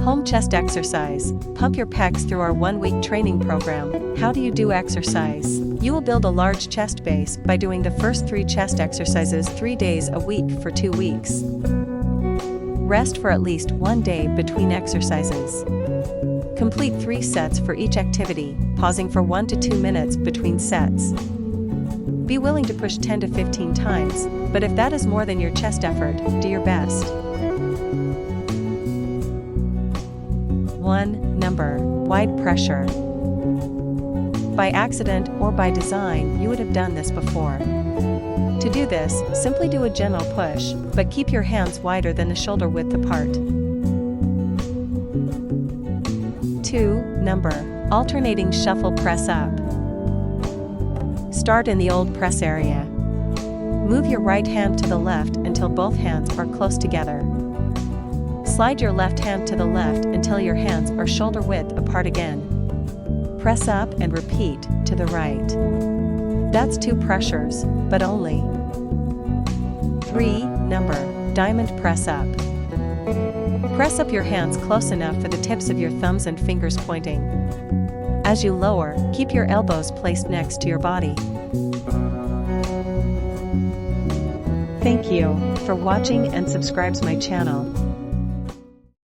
Home chest exercise. Pump your pecs through our 1-week training program. How do you do exercise? You will build a large chest base by doing the first 3 chest exercises 3 days a week for 2 weeks. Rest for at least 1 day between exercises. Complete 3 sets for each activity, pausing for 1 to 2 minutes between sets. Be willing to push 10 to 15 times, but if that is more than your chest effort, do your best. 1. Number. Wide pressure. By accident or by design, you would have done this before. To do this, simply do a gentle push, but keep your hands wider than the shoulder width apart. 2. Number. Alternating shuffle press up. Start in the old press area. Move your right hand to the left until both hands are close together. Slide your left hand to the left until your hands are shoulder width apart again. Press up and repeat to the right. That's 2 pressures, but only. 3. Number. Diamond press up. Press up your hands close enough for the tips of your thumbs and fingers pointing. As you lower, keep your elbows placed next to your body. Thank you for watching and subscribe my channel.